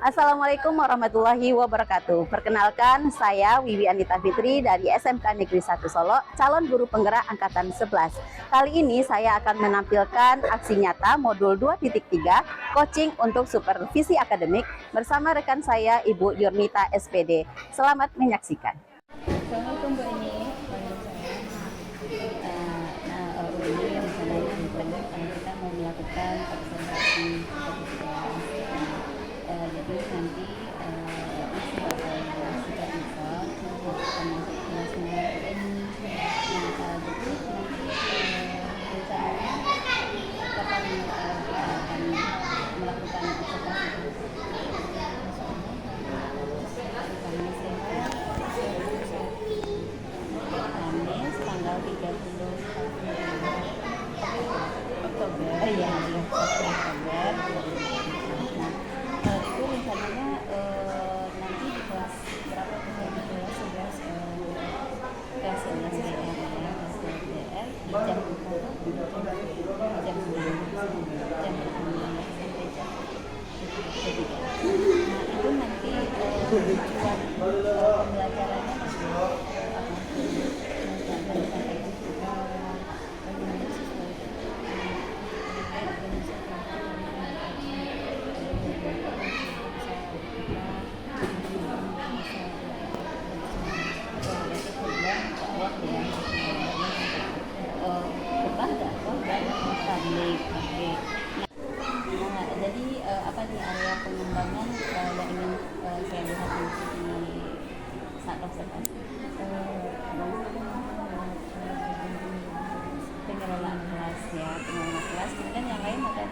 Assalamualaikum warahmatullahi wabarakatuh. Perkenalkan, saya Wiwi Anita Fitri dari SMK Negeri 1 Solo, calon guru penggerak angkatan 11. Kali ini saya akan menampilkan aksi nyata modul 2.3, coaching untuk supervisi akademik bersama rekan saya Ibu Yurnita SPD. Selamat menyaksikan. Assalamualaikum Bu Eni. Bu Eni rencananya kita mau melakukan observasi kepedulian. Jadi nanti isi bakal sudah misal termasuk kelasnya Bu Eni. Jadi nanti rencananya kapan kita akan melakukan observasi Kamis tanggal 30 Oktober ya, 1 Oktober. Nah, itu rencananya nanti di kelas berapa tuh? Kelas 11 kelas 11 DR ya, kelas 11 DR di jam 6 sampai jam 3. Nah, itu nanti tujuan pembelajarannya jadi apa nih area pengembangan yang ingin saya lihat nanti di saat observasi? Pengelolaan kelas ya, pengelolaan kelas. Kemudian yang lain ada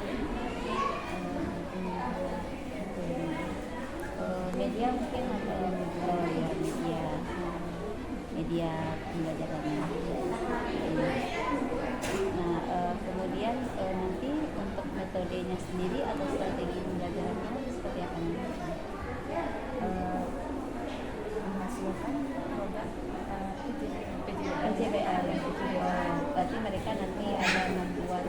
media mungkin atau ya media pembelajarannya. Nah, kemudian nanti untuk metodenya sendiri atau strategi pembelajarannya seperti apa nih? Menghasilkan produk PJBL. Berarti mereka nanti ada membuat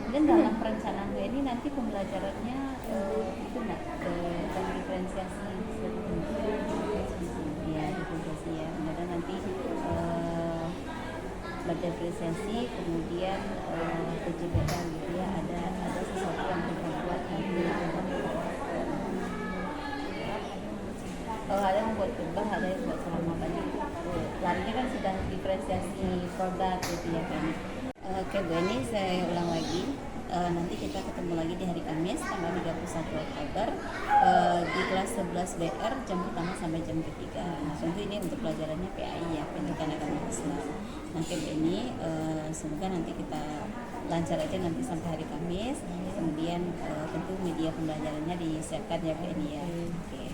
dan dalam perencanaan ini nanti pembelajarannya itu nggak tentang diferensiasi seperti ya, diferensiasi ya. Kemudian nanti berdiferensiasi, kemudian PJBL gitu ya, ada sesuatu yang kita buat nanti. Ada yang membuat kebah, ada yang buat selama banyak. Larinya kan sudah diferensiasi produk gitu ya kan. Oke Bu, ini saya ulang lagi. Nanti kita ketemu lagi di hari Kamis tanggal 31 Oktober di kelas 11 BR jam pertama sampai jam ketiga. Nah, tentu ini untuk pelajarannya PAI ya, pendidikan agama Islam. Nanti ini semoga nanti kita lancar aja nanti sampai hari Kamis. Kemudian tentu media pembelajarannya disiapkan ya Bu Eni ya. Oke.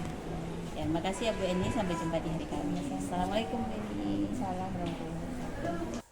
Ya, makasih ya Bu Eni, sampai jumpa di hari Kamis. Assalamualaikum Bu Eni. Salam warahmatullahi wabarakatuh.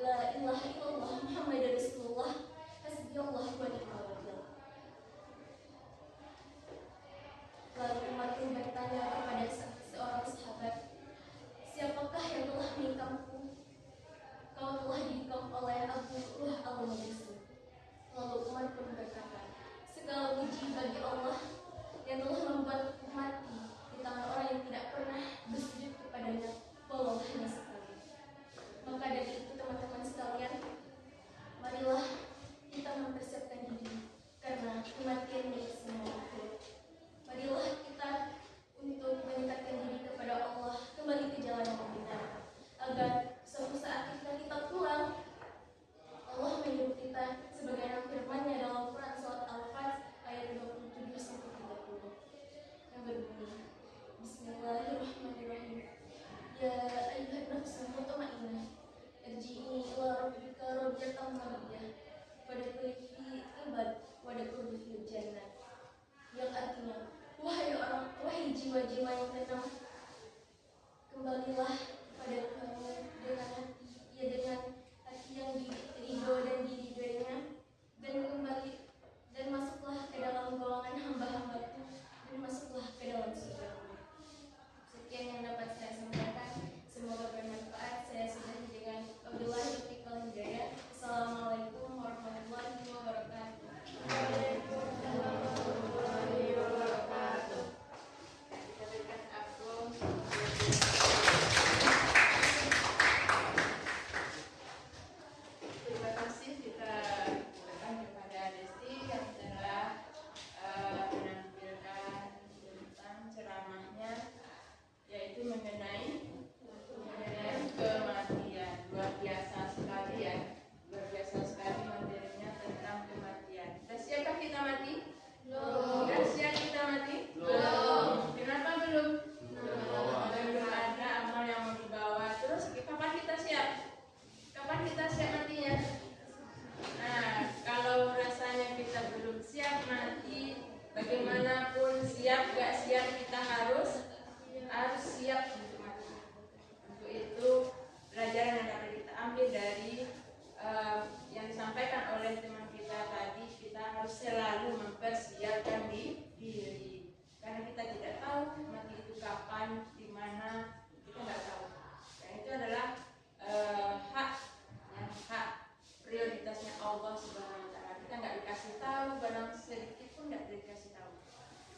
La ilaha illallah Muhammadar Rasulullah. Hasbiyallah wa ni'mal wakil. Lalu Umar pun bertanya kepada seorang sahabat, siapakah yang telah menikahku? Kau telah dinikah oleh Abu Ruh al-Majusi. Lalu Umar pun berkata, segala puji bagi Allah yang telah membuatku mati di tangan orang yang tidak pernah bersujud kepadanya walau hanya sekali. Maka dari itu teman-teman sekalian, marilah kita mempersiapkan diri karena kematian milik semua makhluk. Marilah kita untuk mendekatkan diri kepada Allah, kembali ke jalan yang benar, agar suatu saat kita pulang, Allah menyuruh kita sebagaimana firman-Nya dalam Quran surat Al-Fat ayat 27-30 yang berbunyi, Bismillahirrahmanirrahim. Ya ayyuhan nafsul mutmainnah, irji'i ila rabbika radiyatan mardiyah, fadkhuli fi ibad wadkhuli fil jannah. Yang artinya, wahai jiwa-jiwa yang tenang, kembalilah pada kamu dengan hati yang ridho dan diridhoinya, dan masuklah ke dalam golongan hamba-hambaku, dan masuklah ke dalam surga. Sekian yang dapat saya sampaikan, semoga bermanfaat. Saya sudahi dengan wabillahi taufiq wal hidayah. Assalamualaikum warahmatullahi wabarakatuh. Waalaikumsalam warahmatullahi wabarakatuh. Kita berikan aplaus. Terima kasih kita berikan kepada Desti yang telah menampilkan tentang ceramahnya, yaitu mengenai kematian. Luar biasa sekali ya, luar biasa sekali materinya tentang kematian. Sudah siapkah kita mati? Belum. Sudah siap kita mati? Belum. Kenapa belum? Belum ada amal yang mau dibawa. Terus kapan kita siap? Kapan kita siap matinya? Nah, kalau rasanya kita belum siap mati, bagaimanapun siap gak siap kita harus siap untuk mati. Untuk itu pelajaran yang dapat kita ambil dari yang disampaikan oleh teman kita tadi, kita harus selalu mempersiapkan diri, karena kita tidak tahu mati itu kapan, di mana, kita nggak tahu. Dan itu adalah hak prioritasnya Allah Subhanahu Wa Taala. Kita nggak dikasih tahu, barang sedikit pun nggak dikasih tahu.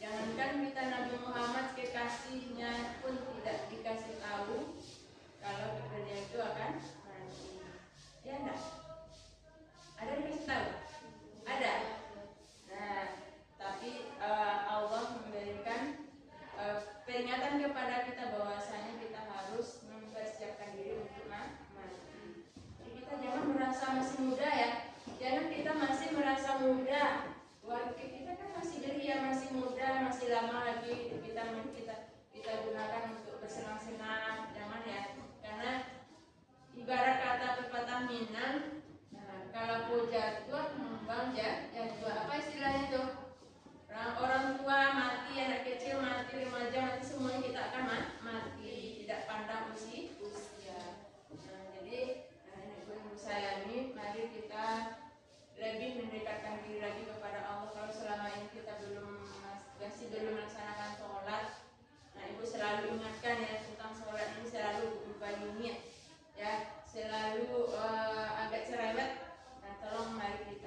Jangankan kita Nabi Muhammad kekasihnya pun tidak dikasih tahu kalau bekerja itu akan mati. Ya enggak? Ada dikasih tahu? Ada. Nah, tapi Allah memberikan peringatan kepada kita bahwasanya kita harus mempersiapkan diri untuk mati. Jadi kita jangan merasa masih muda ya. Jangan kita masih merasa muda. Kita kan masih belia, masih muda, masih lama lagi kita gunakan untuk bersenang-senang, jangan ya. Karena ibarat kata pepatah Minang, kalau puja tua kembang jatuh, apa istilahnya itu? Orang tua mati, anak kecil mati, remaja mati, semuanya kita akan mati, tidak pandang usia. Jadi ibu saya ini, mari kita lebih mendekatkan diri lagi kepada Allah. Kalau selama ini kita masih belum melaksanakan sholat, nah ibu selalu ingatkan ya tentang sholat ini, selalu berbayunnya ya, selalu agak cerewet. Nah tolong mari kita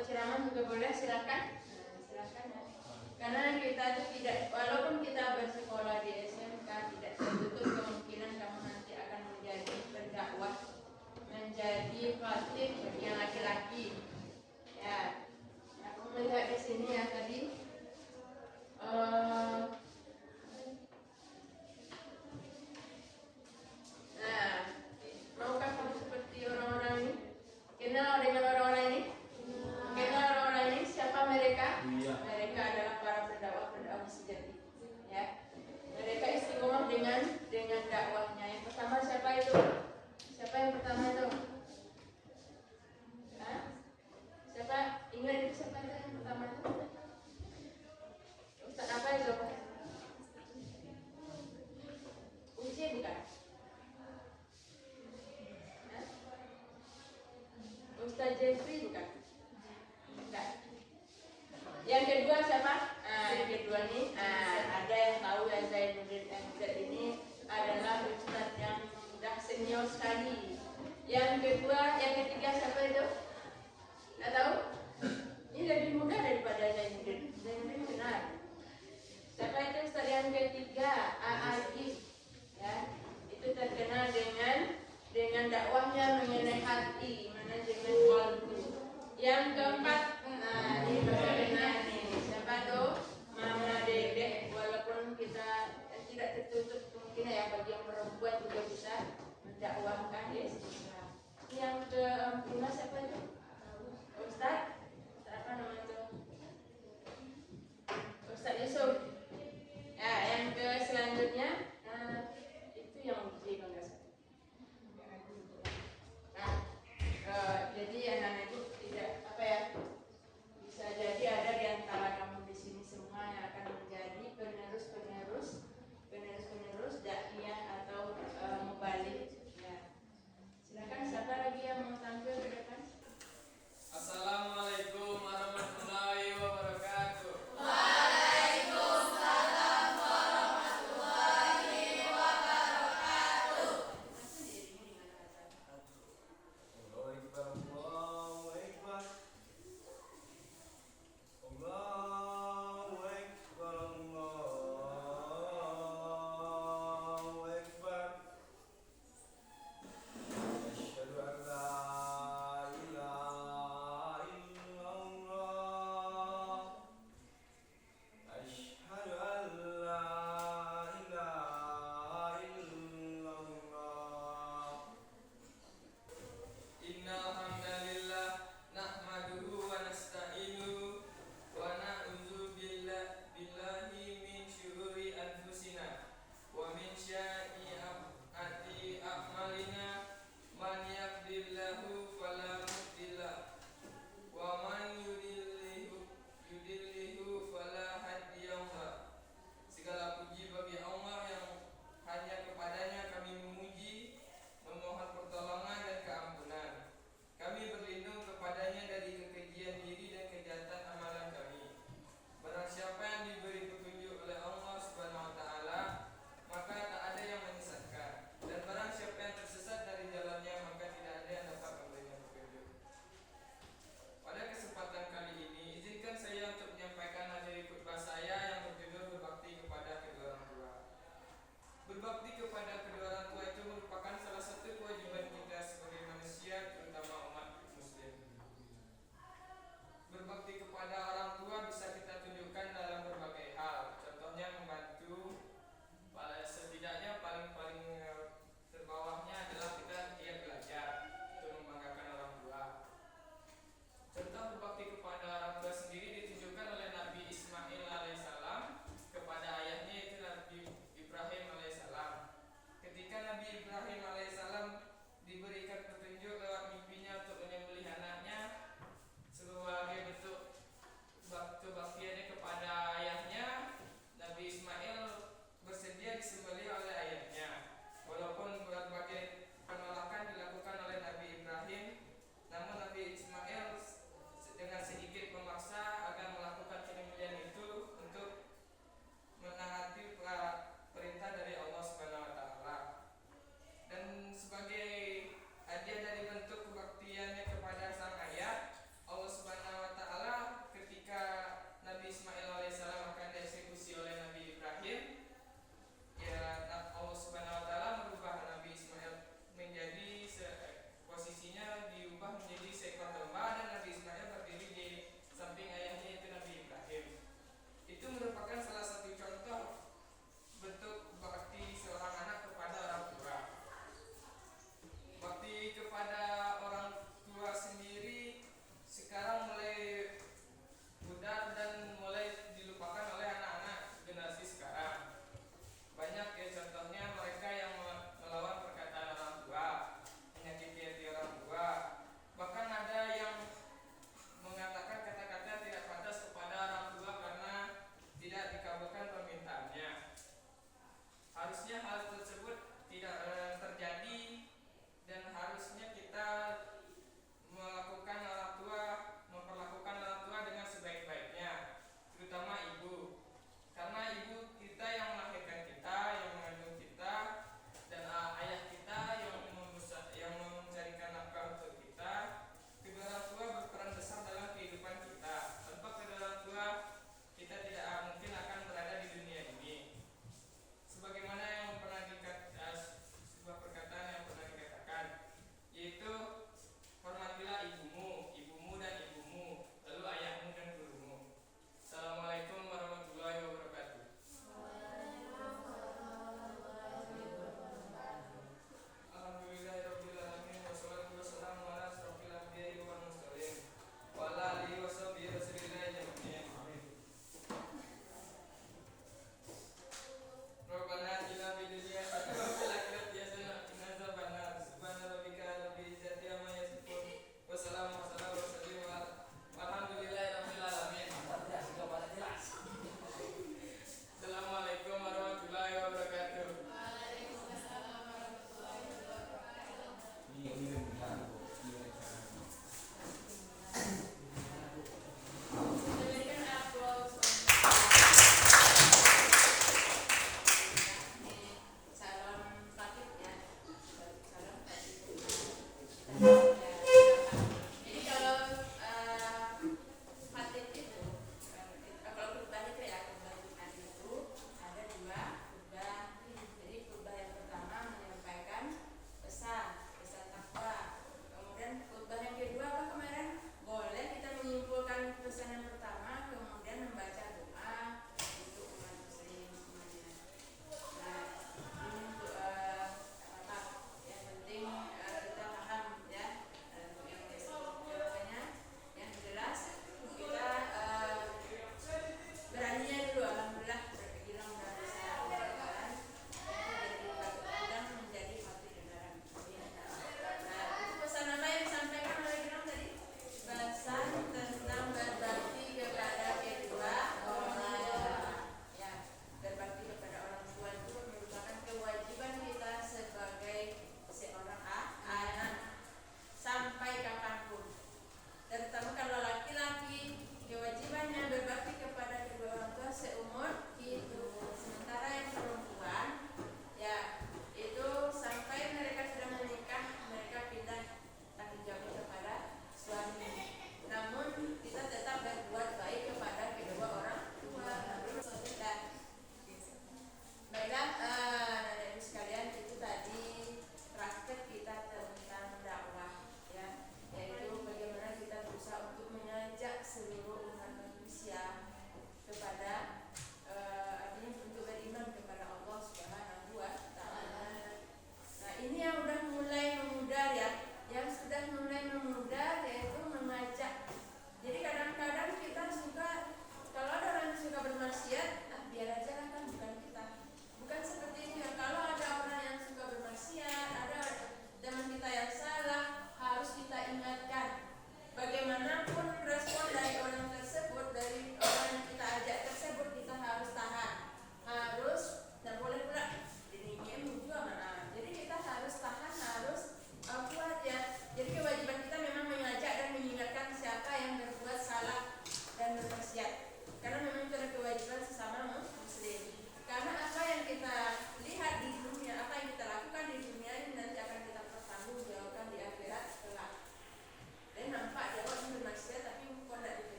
atau ceramah juga boleh, silakan. Nah, silakan ya. Karena kita itu tidak, walaupun kita bersekolah di SMK, tidak tertutup kemungkinan kamu nanti akan menjadi berdakwah, menjadi khatib bagi yang laki-laki. Ya, aku melihat di sini ya tadi. Nah, maukah kamu seperti orang-orang ini? Kenal dengan orang-orang ini? Kenal orang-orang ini? Siapa mereka? Mereka adalah para pendakwah sejati. Ya, mereka istiqomah dengan dakwahnya. Yang pertama siapa itu? Siapa yang pertama itu? Hah? Siapa?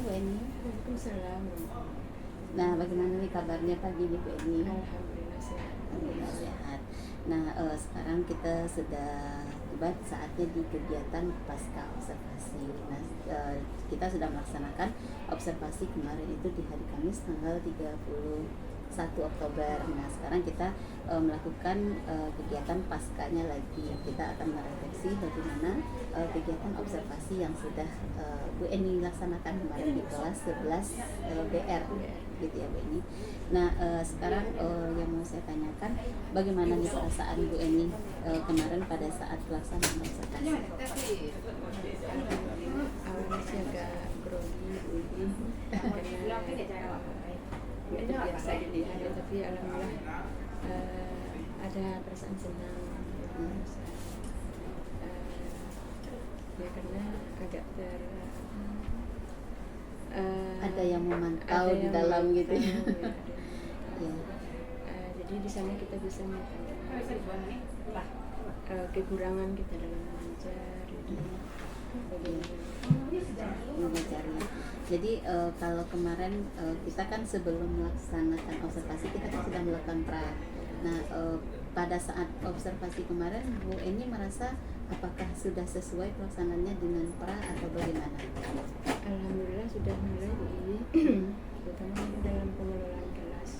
Bu Eni. Waalaikumsalam. Nah, bagaimana nih kabarnya pagi nih Bu Eni? Alhamdulillah sehat. Alhamdulillah sehat. Nah, sekarang kita sudah tiba saatnya di kegiatan pasca observasi. Nah, kita sudah melaksanakan observasi kemarin itu di hari Kamis tanggal 31 Oktober. Nah, sekarang kita melakukan kegiatan paskanya lagi. Kita akan merefleksi bagaimana kegiatan observasi yang sudah Bu Eni laksanakan kemarin di kelas 11 BR gitu ya Bu Eni. Nah, sekarang yang mau saya tanyakan, bagaimana nih perasaan Bu Eni kemarin pada saat pelaksanaan observasi? Awalnya sih agak grogi, karena itu biasa dilihat ya, tapi alhamdulillah ada perasaan senang. Ya karena agak Ada yang memantau ada di yang dalam gitu ya. memantau, ya, ada yang Ya. jadi di sana kita bisa melihat kekurangan kita dalam mengajar, gitu. Mengajarnya. Jadi kalau kemarin kita kan sebelum melaksanakan observasi kita kan sudah melakukan pra. Nah, pada saat observasi kemarin Bu Eni merasa apakah sudah sesuai pelaksanaannya dengan pra atau bagaimana? Alhamdulillah sudah mulai terutama dalam pengelolaan kelas.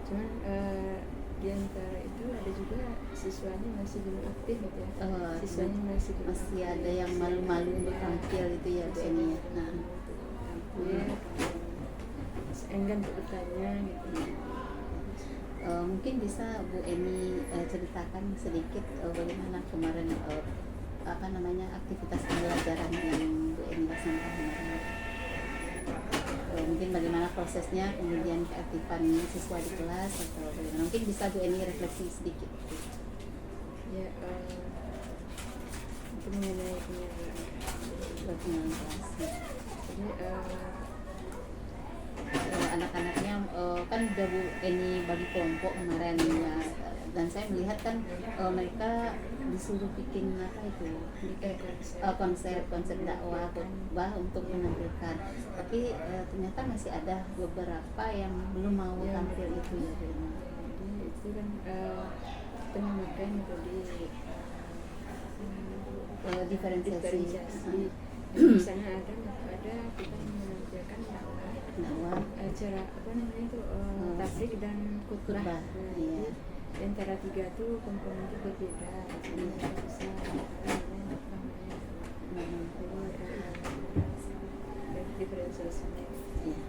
Cuman di antara itu ada juga siswanya masih belum aktif gitu ya. Siswanya masih belum Masih aktif. ada yang malu-malu untuk tampil itu ya Bu Eni ya. Nah, Tampil, enggan untuk bertanya gitu. mungkin bisa Bu Eni ceritakan sedikit bagaimana kemarin aktivitas pembelajaran yang Bu Eni laksanakan kemarin. Mungkin bagaimana prosesnya, kemudian keaktifan siswa di kelas atau bagaimana. Mungkin bisa Bu Eni refleksi sedikit. Ya itu mengenai penyaluran Kelas. jadi Anak-anaknya kan udah Bu Eni bagi kelompok kemarin ya, dan saya melihat kan mereka disuruh bikin apa itu, konsep dakwah khutbah untuk menampilkan, tapi ternyata masih ada beberapa yang belum mau tampil itu ya Bu Eni. jadi itu kan kita memakai metode Diferensiasi. di sana ada kita menampilkan Dakwah. cara apa namanya itu tablik dan khutbah. Khutbah, Nah, iya. di antara tiga itu komponen itu berbeda. Jadi kita bisa dari diferensiasinya. Iya.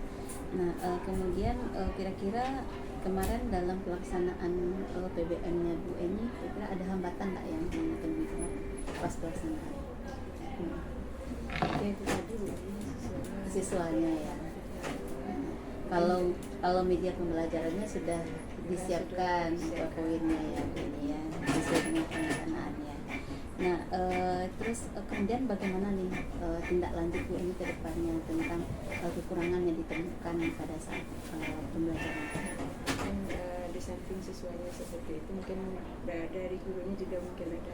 Nah, kemudian kira-kira kemarin dalam pelaksanaan PBM-nya Bu Eni, kira-kira ada hambatan nggak yang ditemui pas pelaksanaan? Ya itu tadi Siswanya ya. Kalau media pembelajarannya sudah disiapkan poinnya ya Bu Eni ya, sesuai dengan perencanaannya. Nah, terus kemudian bagaimana nih tindak lanjut Bu Eni ke depannya tentang kekurangan yang ditemukan pada saat pembelajaran? kan di samping siswanya seperti itu mungkin dari gurunya juga mungkin ada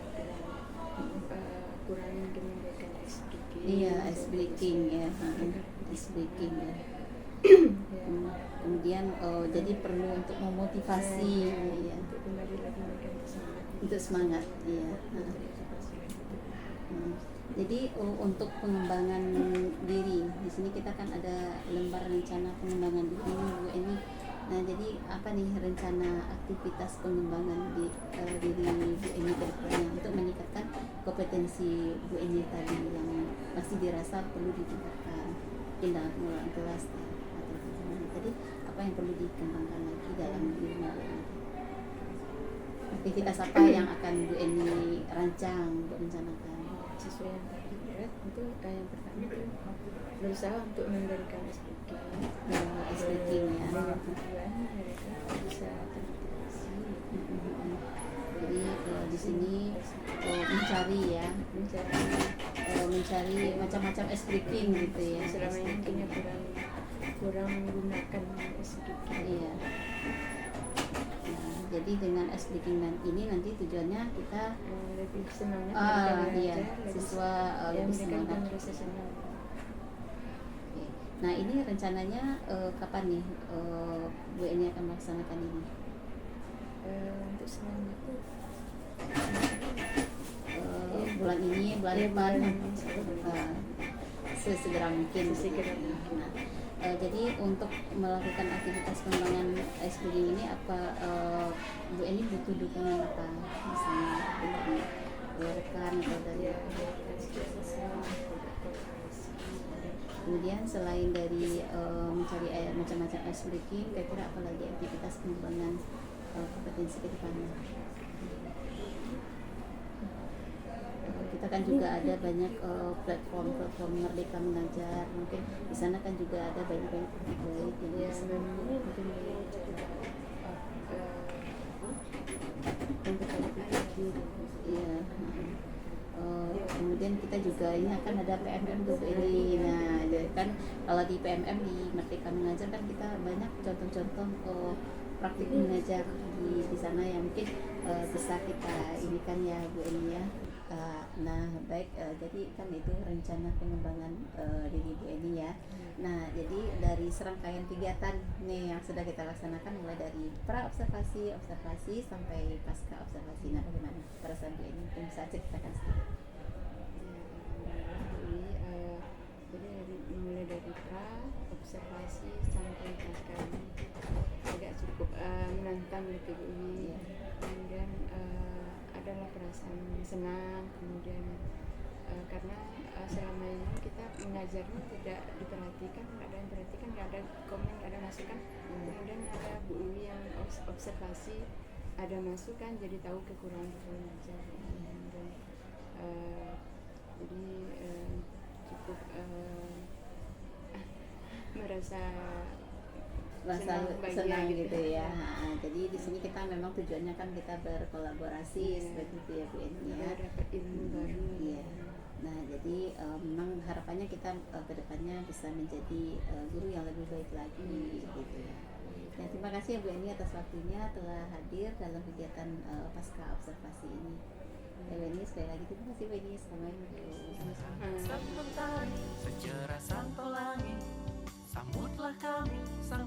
kurang mungkin memberikan ice breaking. Iya, ice breaking ya, ice breaking ya. Kemudian jadi perlu untuk memotivasi ya, untuk kembali lagi mereka untuk semangat iya. Jadi untuk pengembangan diri di sini kita kan ada lembar rencana pengembangan diri Bu Eni. Nah, jadi apa nih rencana aktivitas pengembangan diri Bu Eni ke depannya untuk meningkatkan kompetensi Bu Eni tadi yang masih dirasa perlu ditingkatkan, dalam pengelolaan kelas atau bagaimana tadi, apa yang perlu dikembangkan lagi dalam diri Bu Eni? Aktivitas apa yang akan Bu Eni rancang, Bu rencanakan? siswa yang terlibat itu yang pertama itu berusaha untuk mengendalikan SPK SPK-nya. dengan tujuan mereka bisa termotivasi. Jadi di sini mencari ya, mencari macam-macam speaking gitu ya. Selama ini mungkin ya kurang menggunakan SPK. Iya. Nah, jadi dengan speaking dan ini nanti tujuannya kita lebih semangat iya, siswa lebih semangat. Nah ini rencananya kapan nih Bu Eni akan melaksanakan ini? Untuk selanjutnya Bulan ini, bulan depan, sesegera mungkin. Nah, jadi untuk melakukan aktivitas pengembangan ice breeding ini apa Bu Eni butuh dukungan apa misalnya dari rekan atau dari kemudian selain dari mencari macam-macam ice breaking, kira-kira apa lagi aktivitas pengembangan kompetensi ke depannya? Kita kan juga ada banyak platform Merdeka Mengajar, mungkin di sana kan juga ada banyak baik yang bisa ya. Kemudian kita juga ini akan ada PMM untuk ini. Nah, jadi kan kalau di PMM di Merdeka Mengajar kan kita banyak contoh-contoh praktik mengajar di sana yang mungkin bisa kita ini kan ya Bu Eni ya. Nah baik, jadi kan itu rencana pengembangan diri Bu Eni ya. Nah jadi dari serangkaian kegiatan nih yang sudah kita laksanakan mulai dari pra observasi sampai pasca observasi, nah bagaimana perasaan Bu Eni? Mungkin bisa ceritakan sedikit. Jadi mulai dari pra observasi sampai pasca ini agak cukup menantang gitu Bu Eni. Kemudian adalah perasaan senang, kemudian karena selama ini kita mengajarnya tidak diperhatikan, nggak ada yang perhatikan, nggak ada komen, nggak ada masukan. Kemudian ada Bu Umi yang observasi, ada masukan, jadi tahu kekurangan mengajar. Dan jadi cukup merasa senang gitu ya. Nah, jadi di sini kita memang tujuannya kan kita berkolaborasi seperti itu ya Bu Eni ya. Dapat ilmu baru. Iya. Nah jadi memang harapannya kita kedepannya bisa menjadi guru yang lebih baik lagi gitu ya. Nah, terima kasih ya Bu Eni atas waktunya telah hadir dalam kegiatan pasca observasi ini. Ya Bu Eni, sekali lagi terima kasih Bu Eni. Sang mentari, secerah sang pelangi, sambutlah kami sang